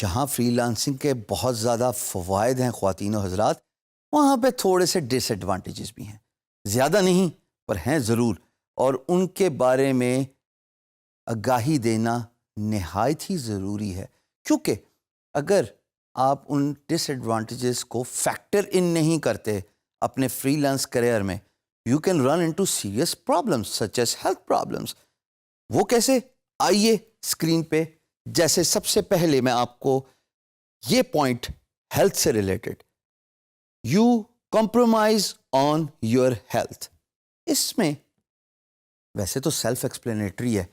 جہاں free lancing کے بہت زیادہ فوائد ہیں خواتین و حضرات، وہاں پہ تھوڑے سے ڈس ایڈوانٹیجز بھی ہیں، زیادہ نہیں پر ہیں ضرور، اور ان کے بارے میں آگاہی دینا نہایت ہی ضروری ہے، کیونکہ اگر آپ ان ڈس ایڈوانٹیجز کو فیکٹر ان نہیں کرتے اپنے فری لانس کریئر میں، you can run into serious problems such as health problems. وہ کیسے؟ آئیے اسکرین پہ، جیسے سب سے پہلے میں آپ کو یہ پوائنٹ ہیلتھ سے related, you compromise on your health. اس میں ویسے تو سیلف ایکسپلینیٹری ہے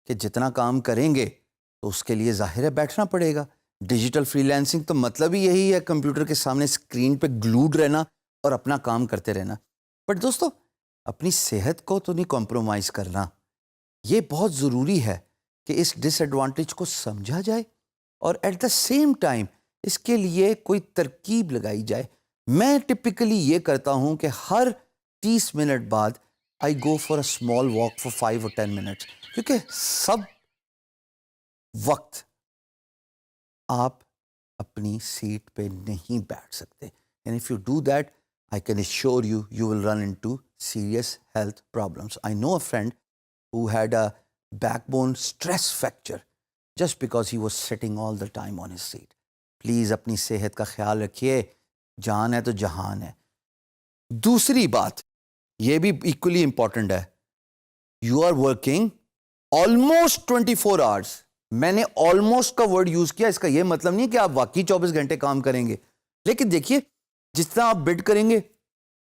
کہ جتنا کام کریں گے تو اس کے لیے ظاہر ہے بیٹھنا پڑے گا۔ ڈیجیٹل فری لانسنگ تو مطلب ہی یہی ہے، کمپیوٹر کے سامنے اسکرین پہ گلوڈ رہنا اور اپنا کام کرتے رہنا۔ بٹ دوستو، اپنی صحت کو تو نہیں کمپرومائز کرنا۔ یہ بہت ضروری ہے کہ اس ڈس ایڈوانٹیج کو سمجھا جائے اور ایٹ دا سیم ٹائم اس کے لیے کوئی ترکیب لگائی جائے۔ میں ٹپکلی یہ کرتا ہوں کہ ہر 30 منٹ بعد I go for a small walk for 5 اور 10 منٹس، کیونکہ سب وقت آپ اپنی سیٹ پہ نہیں بیٹھ سکتے، and if you do that I can assure you you will run into serious health problems. I know a friend who had a backbone stress fracture just because he was sitting all the time on his seat. Please اپنی صحت کا خیال رکھیے، جان ہے تو جہان ہے۔ دوسری بات یہ بھی ایکولی امپورٹنٹ ہے، you are working almost 24 hours۔ میں نے آلموسٹ کا ورڈ یوز کیا، اس کا یہ مطلب نہیں کہ آپ واقعی 24 گھنٹے کام کریں گے، لیکن دیکھیے جتنا آپ بڈ کریں گے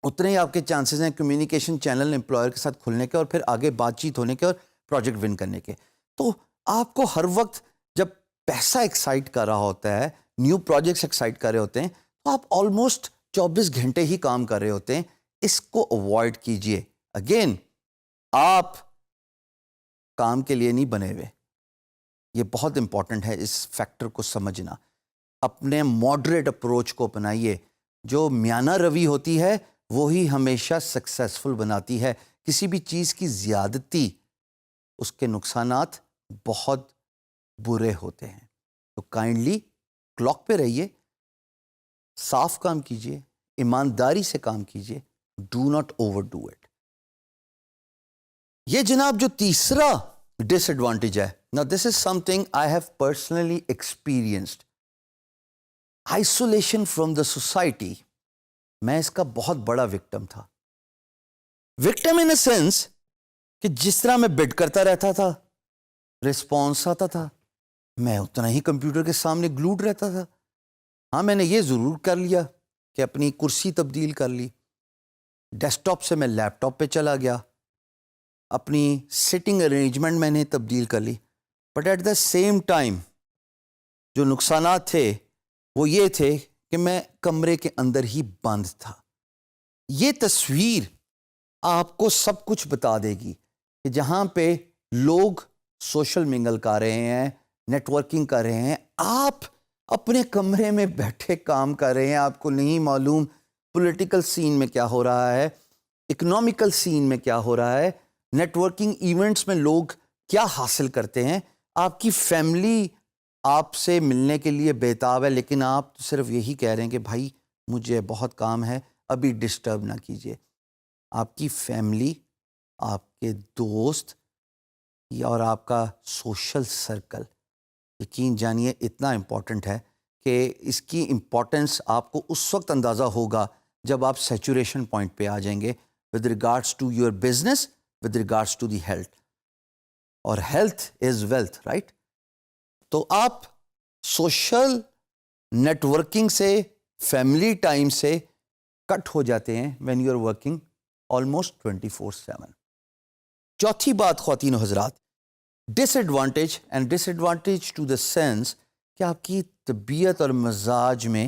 اتنے ہی آپ کے چانسز ہیں کمیونیکیشن چینل امپلائر کے ساتھ کھلنے کے اور پھر آگے بات چیت ہونے کے اور پروجیکٹ ون کرنے کے۔ تو آپ کو ہر وقت جب پیسہ ایکسائٹ کر رہا ہوتا ہے، نیو پروجیکٹس ایکسائٹ کر رہے ہوتے ہیں، تو آپ آلموسٹ 24 گھنٹے ہی کام کر رہے ہوتے ہیں۔ اس کو اوائڈ کیجئے۔ اگین، آپ کام کے لیے نہیں بنے ہوئے، یہ بہت امپورٹنٹ ہے اس فیکٹر کو سمجھنا۔ اپنے ماڈریٹ اپروچ کو اپنائیے، جو میانہ روی ہوتی ہے وہی ہمیشہ سکسیسفل بناتی ہے۔ کسی بھی چیز کی زیادتی، اس کے نقصانات بہت برے ہوتے ہیں۔ تو کائنڈلی کلاک پہ رہیے، صاف کام کیجئے، ایمانداری سے کام کیجئے، do not overdo it. یہ جناب جو تیسرا ڈس ایڈوانٹیج ہے، نا this is something I have personally experienced, isolation from the society. میں اس کا بہت بڑا وکٹم تھا۔ وکٹم ان اے سینس کہ جس طرح میں بڈ کرتا رہتا تھا، رسپانس آتا تھا، میں اتنا ہی کمپیوٹر کے سامنے گلوڈ رہتا تھا۔ ہاں، میں نے یہ ضرور کر لیا کہ اپنی کرسی تبدیل کر لی، ڈیسک ٹاپ سے میں لیپ ٹاپ پہ چلا گیا، اپنی سٹنگ ارینجمنٹ میں نے تبدیل کر لی، but at the same time جو نقصانات تھے وہ یہ تھے کہ میں کمرے کے اندر ہی بند تھا۔ یہ تصویر آپ کو سب کچھ بتا دے گی کہ جہاں پہ لوگ سوشل منگل کر رہے ہیں، نیٹ ورکنگ کر رہے ہیں، آپ اپنے کمرے میں بیٹھے کام کر رہے ہیں۔ آپ کو نہیں معلوم پولیٹیکل سین میں کیا ہو رہا ہے، اکنامیکل سین میں کیا ہو رہا ہے، نیٹ ورکنگ ایونٹس میں لوگ کیا حاصل کرتے ہیں۔ آپ کی فیملی آپ سے ملنے کے لیے بےتاب ہے، لیکن آپ صرف یہی کہہ رہے ہیں کہ بھائی مجھے بہت کام ہے، ابھی ڈسٹرب نہ کیجیے۔ آپ کی فیملی، آپ کے دوست اور آپ کا سوشل سرکل، یقین جانیے اتنا امپورٹنٹ ہے کہ اس کی امپورٹنس آپ کو اس وقت اندازہ ہوگا جب آپ سیچوریشن پوائنٹ پہ آ جائیں گے with regards to your business, with regards to the health, اور ہیلتھ از ویلتھ، رائٹ؟ تو آپ سوشل نیٹ ورکنگ سے، فیملی ٹائم سے کٹ ہو جاتے ہیں when you are working almost 24/7۔ چوتھی بات خواتین و حضرات، disadvantage, and disadvantage to the sense کہ آپ کی طبیعت اور مزاج میں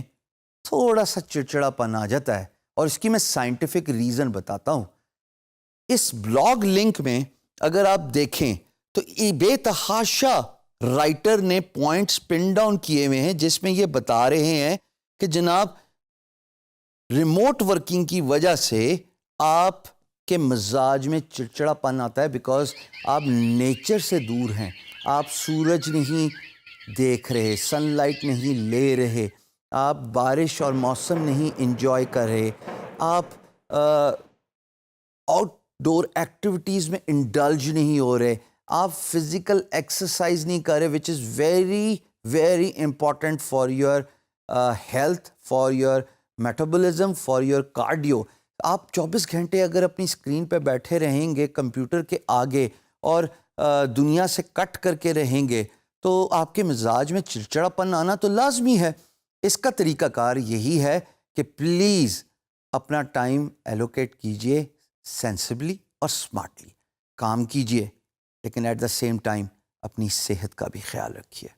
تھوڑا سا چڑچڑا پن آ جاتا ہے، اور اس کی میں سائنٹیفک ریزن بتاتا ہوں۔ اس بلاگ لنک میں اگر آپ دیکھیں تو بے تحاشا رائٹر نے پوائنٹس پن ڈاؤن کیے ہوئے ہیں جس میں یہ بتا رہے ہیں کہ جناب ریموٹ ورکنگ کی وجہ سے آپ کے مزاج میں چڑچڑا پن آتا ہے، بیکاز آپ نیچر سے دور ہیں، آپ سورج نہیں، دیکھ رہے, سن لائٹ نہیں لے رہے, آپ بارش اور موسم نہیں انجوائے کر رہے, آپ آؤٹ ڈور ایکٹیویٹیز میں انڈلج نہیں ہو رہے, آپ فزیکل ایکسرسائز نہیں کر رہے, which is very very important for your health, for your metabolism, for your cardio. آپ 24 گھنٹے اگر اپنی اسکرین پہ بیٹھے رہیں گے کمپیوٹر کے آگے اور دنیا سے کٹ کر کے رہیں گے تو آپ کے مزاج میں چڑچڑاپن آنا تو لازمی ہے. اس کا طریقہ کار یہی ہے کہ پلیز اپنا ٹائم ایلوکیٹ کیجئے سینسبلی اور سمارٹلی, کام کیجئے لیکن ایٹ دا سیم ٹائم اپنی صحت کا بھی خیال رکھیے.